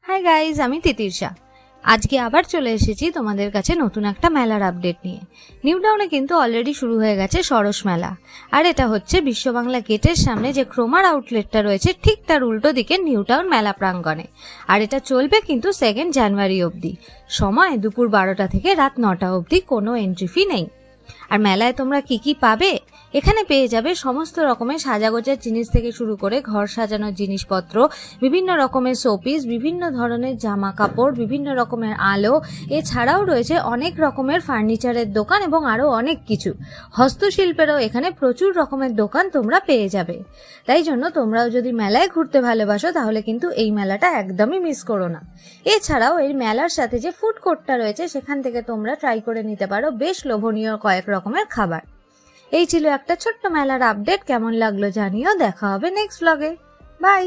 Hi guys, আমি তিতিরশা। আজকে আবার চলে এসেছি তোমাদের কাছে নতুন একটা মেলার আপডেট নিয়ে। নিউ টাউনে কিন্তু অলরেডি শুরু হয়ে গেছে সরস মেলা, আর এটা হচ্ছে বিশ্ব বাংলা গেটের সামনে যে ক্রোমার আউটলেটটা রয়েছে ঠিক তার উল্টো দিকে নিউ টাউন মেলা প্রাঙ্গণে। আর এটা চলবে কিন্তু 2 জানুয়ারি অবধি। সময় দুপুর 12টা থেকে রাত 9টা অবধি, কোনো এন্ট্রি ফি নেই। আর মেলায় তোমরা কি কি পাবে? এখানে পেয়ে যাবে সমস্ত রকমের সাজাগোজার জিনিস থেকে শুরু করে ঘর সাজানোর জিনিসপত্র, বিভিন্ন রকমের শোপিস, বিভিন্ন ধরনের জামা কাপড়, বিভিন্ন রকমের আলো। এছাড়াও রয়েছে অনেক রকমের ফার্নিচারের দোকান এবং আরও অনেক কিছু। হস্তশিল্পেরও এখানে প্রচুর রকমের দোকান তোমরা পেয়ে যাবে। তাই জন্য তোমরাও যদি মেলায় ঘুরতে ভালোবাসো তাহলে কিন্তু এই মেলাটা একদমই মিস করো না। এছাড়াও এই মেলার সাথে যে ফুড কোর্টটা রয়েছে সেখান থেকে তোমরা ট্রাই করে নিতে পারো বেশ লোভনীয় কয়েক রকমের খাবার। এই ছিল একটা ছোট্ট মেলার আপডেট। কেমন লাগলো জানিও। দেখা হবে নেক্সট ব্লগে। বাই।